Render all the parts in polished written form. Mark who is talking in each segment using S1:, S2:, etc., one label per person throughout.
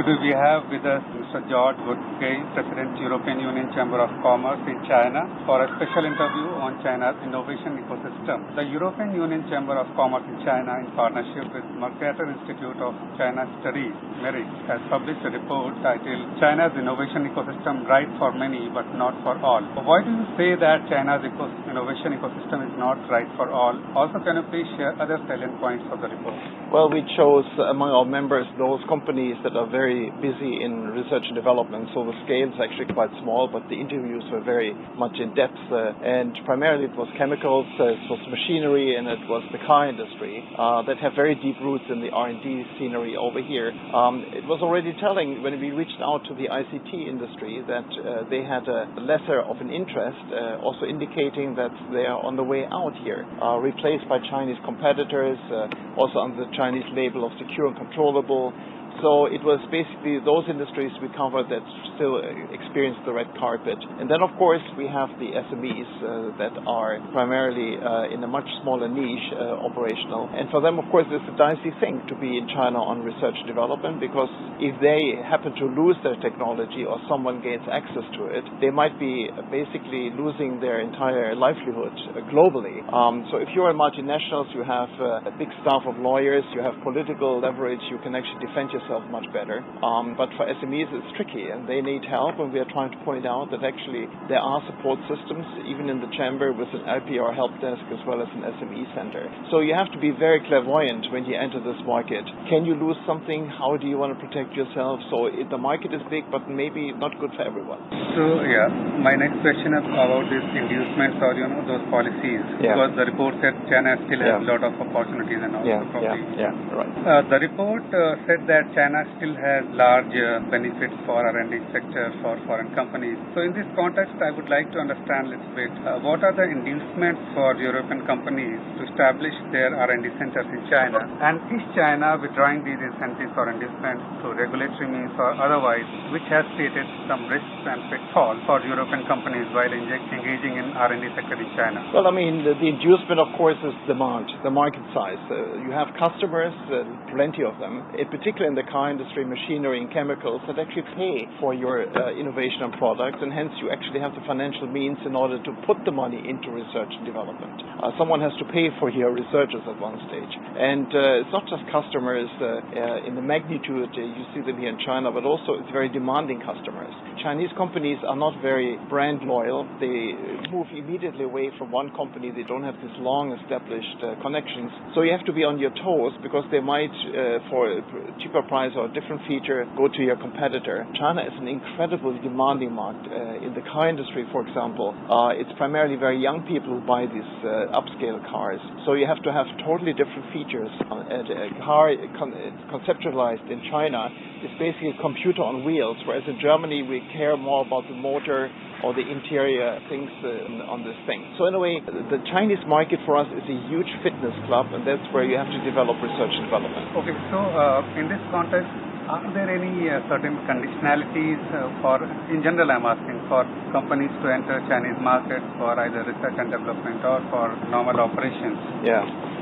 S1: Today we have with us Mr. George Woodgate, President, European Union Chamber of Commerce in China, for a special interview on China's innovation ecosystem. The European Union Chamber of Commerce in China, in partnership with Mercator Institute of China Studies, MERIC, has published a report titled China's Innovation Ecosystem Right for Many but Not for All. Why do you say that China's innovation ecosystem is not right for all? Also, can you please share other salient points of the report?
S2: Well, we chose among our members those companies that are very busy in research and development, so the scale is actually quite small, but the interviews were very much in depth, and primarily it was chemicals, it was machinery, and it was the car industry that have very deep roots in the R&D scenery over here. It was already telling when we reached out to the ICT industry that they had a lesser of an interest, also indicating that they are on the way out here, replaced by Chinese competitors, also under the Chinese label of secure and controllable. So it was basically those industries we covered that still experience the red carpet. And then, of course, we have the SMEs that are primarily in a much smaller niche operational. And for them, of course, it's a dicey thing to be in China on research and development, because if they happen to lose their technology or someone gains access to it, they might be basically losing their entire livelihood globally. So if you're a multinationals, you have a big staff of lawyers, you have political leverage, you can actually defend yourself much better. But for SMEs, it's tricky, and they need help, and we are trying to point out that actually there are support systems, even in the chamber, with an LPR help desk as well as an SME center. So you have to be very clairvoyant when you enter this market. Can you lose something? How do you want to protect yourself? So the market is big, but maybe not good for everyone.
S1: So, my next question is about these inducements or, those policies. Because the report said China still has a lot of opportunities and also probably.
S2: Right.
S1: The report said that China still has large benefits for R&D sector for foreign companies. So in this context, I would like to understand a little bit what are the inducements for European companies to establish their R&D centers in China, and is China withdrawing these incentives or inducements through regulatory means or otherwise, which has created some risks and pitfalls for European companies while engaging in R&D sector in China?
S2: Well, I mean, the inducement, of course, is demand, the market size. You have customers, plenty of them, in particular in the car industry, machinery and chemicals, that actually pay for your innovation and products, and hence you actually have the financial means in order to put the money into research and development. Someone has to pay for your researchers at one stage. And it's not just customers in the magnitude you see them here in China, but also it's very demanding customers. Chinese companies are not very brand loyal. They move immediately away from one company. They don't have this long established connections. So you have to be on your toes, because they might, for a cheaper price or a different feature, go to your competitor. China is an incredibly demanding market. In the car industry, for example, it's primarily very young people who buy these upscale cars. So you have to have totally different features. A car conceptualized in China is basically a computer on wheels, whereas in Germany we care more about the motor or the interior things on this thing. So in a way, the Chinese market for us is a huge fitness club, and that's where you have to develop research and development.
S1: Okay, so in this context, are there any certain conditionalities in general I'm asking, for companies to enter Chinese markets for either research and development or for normal operations?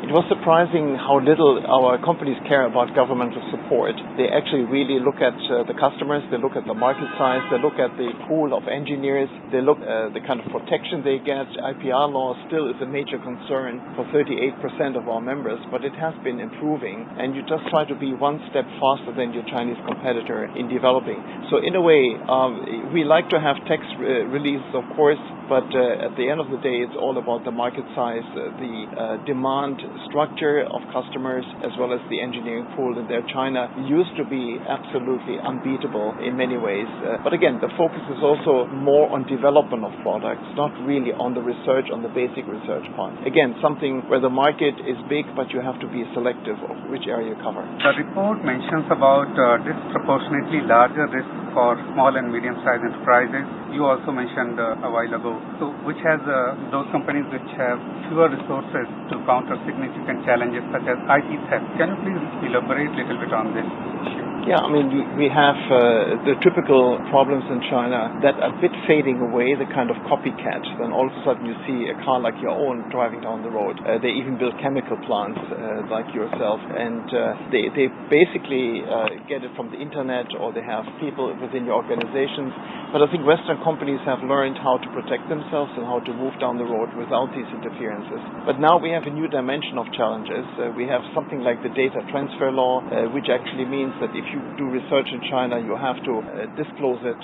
S2: It was surprising how little our companies care about governmental support. They actually really look at the customers, they look at the market size, they look at the pool of engineers, they look at the kind of protection they get. IPR law still is a major concern for 38% of our members, but it has been improving, and you just try to be one step faster than your Chinese competitor in developing. So in a way, we like to have tax releases, of course, but at the end of the day, it's all about the market size, the demand structure of customers, as well as the engineering pool. And there, China used to be absolutely unbeatable in many ways. But again, the focus is also more on development of products, not really on the research, on the basic research part. Again, something where the market is big, but you have to be selective of which area you cover.
S1: The report mentions about disproportionately larger risks for small and medium-sized enterprises. You also mentioned a while ago. So which has those companies which have fewer resources to counter significant challenges such as IT theft. Can you please elaborate a little bit on this issue?
S2: Yeah, I mean, we have the typical problems in China that are a bit fading away, the kind of copycat. Then all of a sudden you see a car like your own driving down the road. They even build chemical plants like yourself, and they basically get it from the internet, or they have people within your organizations. But I think Western companies have learned how to protect themselves and how to move down the road without these interferences. But now we have a new dimension of challenges. We have something like the data transfer law, which actually means that if you do research in China, you have to disclose it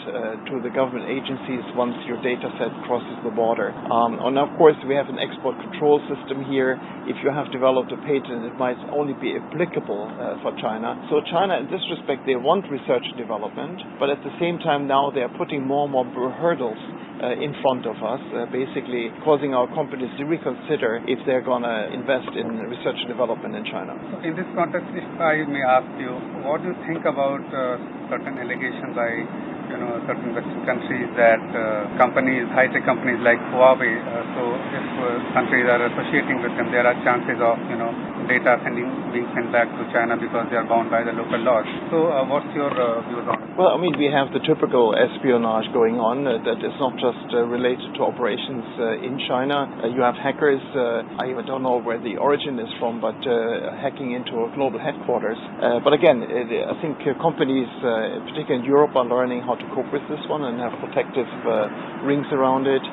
S2: to the government agencies once your data set crosses the border. And of course, we have an export control system here. If you have developed a patent, it might only be applicable for China. So China, in this respect, they want research and development, but at the same time now they are putting more and more hurdles in front of us, basically causing our companies to reconsider if they're going to invest in research and development in China.
S1: So in this context, if I may ask you, what do you think about certain allegations by certain Western countries that companies, high-tech companies like Huawei, so if countries are associating with them, there are chances of data being sent back to China because they are bound by the local laws. So what's your views on it?
S2: Well, I mean, we have the typical espionage going on that is not just related to operations in China. You have hackers, I don't know where the origin is from, but hacking into a global headquarters. But again, I think companies, particularly in Europe, are learning how to cope with this one and have protective rings around it.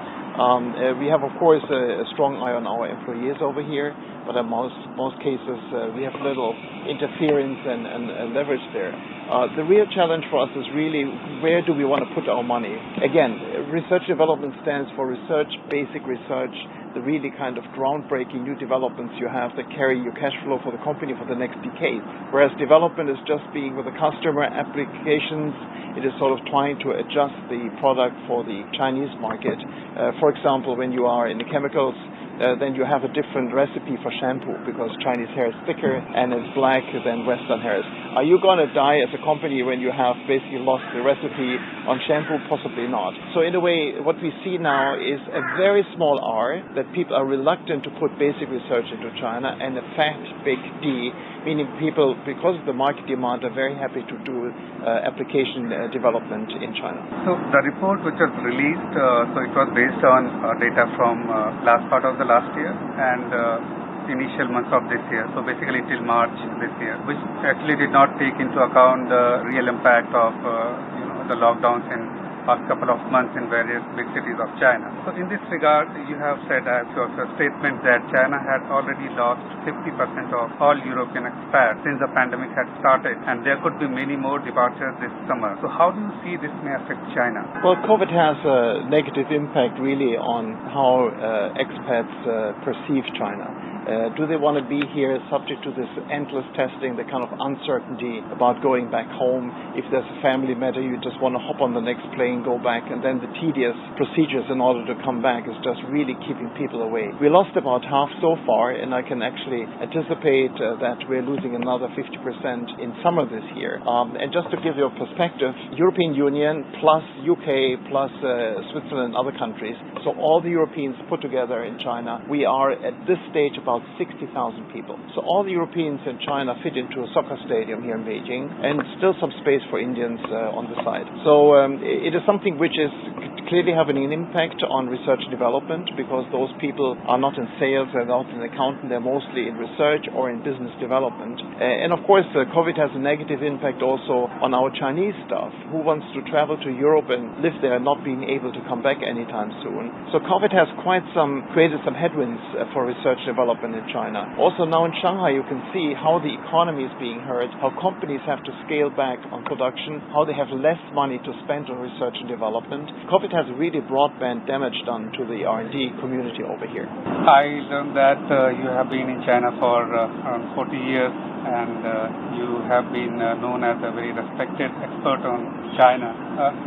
S2: We have, of course, a strong eye on our employees over here, but in most cases we have little interference and leverage there. The real challenge for us is really, where do we want to put our money? Again, research development stands for research, basic research, the really kind of groundbreaking new developments you have that carry your cash flow for the company for the next decade. Whereas development is just being with the customer applications. It is sort of trying to adjust the product for the Chinese market. For example, when you are in the chemicals, then you have a different recipe for shampoo because Chinese hair is thicker and it's black than Western hairs. Are you going to die as a company when you have basically lost the recipe on shampoo? Possibly not. So in a way, what we see now is a very small R that people are reluctant to put basic research into China, and a fat big D, meaning people, because of the market demand, are very happy to do application development in China.
S1: So the report which was released, so it was based on data from last part of the last year and initial months of this year, so basically till March this year, which actually did not take into account the real impact of the lockdowns in past couple of months in various big cities of China. So in this regard, you have said, your statement that China had already lost 50% of all European expats since the pandemic had started, and there could be many more departures this summer. So how do you see this may affect China?
S2: Well, COVID has a negative impact really on how expats perceive China. Do they want to be here subject to this endless testing, the kind of uncertainty about going back home? If there's a family matter, you just want to hop on the next plane, go back, and then the tedious procedures in order to come back is just really keeping people away. We lost about half so far, and I can actually anticipate that we're losing another 50% in summer this year. And just to give you a perspective, European Union plus UK plus Switzerland and other countries, so all the Europeans put together in China, we are at this stage about 60,000 people. So all the Europeans in China fit into a soccer stadium here in Beijing, and still some space for Indians on the side. So it is something which is clearly having an impact on research and development, because those people are not in sales, they're not in accounting, they're mostly in research or in business development. And of course, COVID has a negative impact also on our Chinese staff, who wants to travel to Europe and live there, not being able to come back anytime soon. So COVID has created some headwinds for research development in China. Also now in Shanghai, you can see how the economy is being hurt, how companies have to scale back on production, how they have less money to spend on research and development. COVID has really broadband damage done to the R&D community over here.
S1: I learned that you have been in China for around 40 years, and you have been known as a very respected expert on China.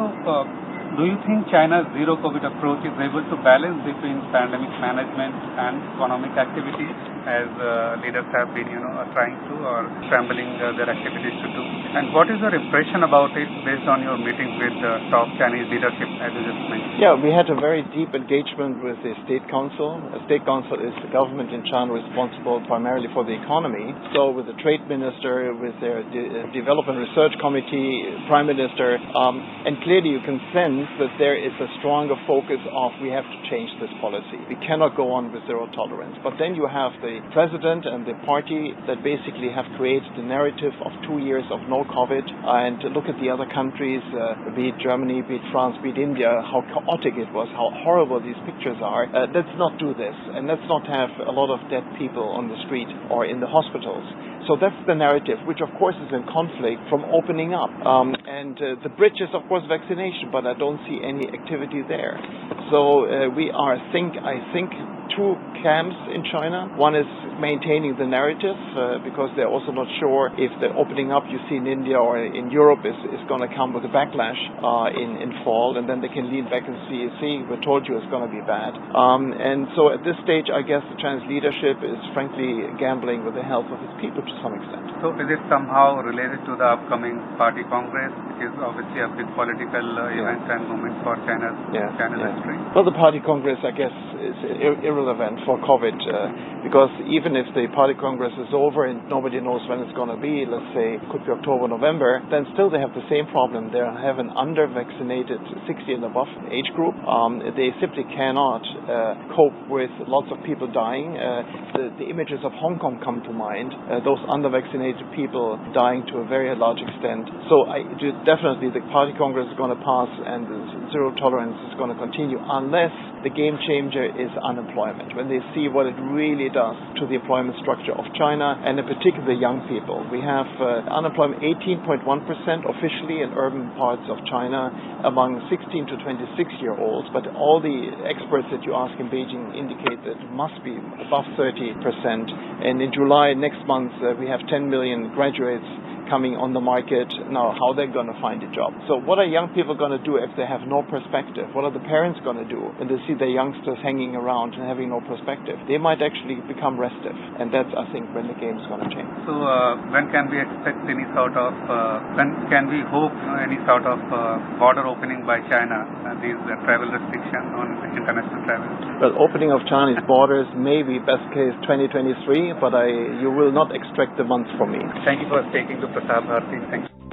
S1: So Do you think China's zero COVID approach is able to balance between pandemic management and economic activities, as leaders have been, trying to or scrambling their activities to do? And what is your impression about it based on your meetings with top Chinese leadership, as you just mentioned?
S2: Yeah, we had a very deep engagement with the State Council. The State Council is the government in China responsible primarily for the economy. So with the Trade Minister, with their Development Research Committee, Prime Minister, and clearly you can sense that there is a stronger focus of we have to change this policy. We cannot go on with zero tolerance. But then you have the president and the party that basically have created the narrative of 2 years of no COVID, and look at the other countries, be it Germany, be it France, be it India, how chaotic it was, how horrible these pictures are. Let's not do this, and let's not have a lot of dead people on the street or in the hospitals. So that's the narrative, which of course is in conflict from opening up. And the bridge is of course vaccination, but I don't see any activity there. So we are, I think, two camps in China. One is maintaining the narrative because they're also not sure if the opening up you see in India or in Europe is going to come with a backlash in fall, and then they can lean back and see, we told you it's going to be bad. And so at this stage, I guess the Chinese leadership is frankly gambling with the health of its people to some extent.
S1: So is it somehow related to the upcoming Party Congress, which is obviously a big political event and moment for China's history?
S2: Well, the Party Congress, I guess, is irrelevant for COVID because even if the Party Congress is over and nobody knows when it's going to be, let's say it could be October, November, then still they have the same problem. They have an under-vaccinated 60 and above age group. They simply cannot cope with lots of people dying. The images of Hong Kong come to mind, those under-vaccinated people dying to a very large extent. So definitely the Party Congress is going to pass and the zero tolerance is going to continue unless the game changer is unemployment. When they see what it really does to the employment structure of China and in particular young people. We have unemployment 18.1% officially in urban parts of China among 16 to 26-year-olds, but all the experts that you ask in Beijing indicate that it must be above 30%. And in July next month we have 10 million graduates coming on the market. Now, how they're going to find a job. So what are young people going to do if they have no perspective? What are the parents going to do when they see their youngsters hanging around and having no perspective? They might actually become restive, and that's, I think, when the game's going to change.
S1: So when can we expect any sort of, when can we hope any sort of border opening by China, these travel restrictions on international travel?
S2: Well, opening of Chinese borders may be best case 2023, but you will not extract the months from me.
S1: Thank you for taking the Prasad Bharati. Thank you.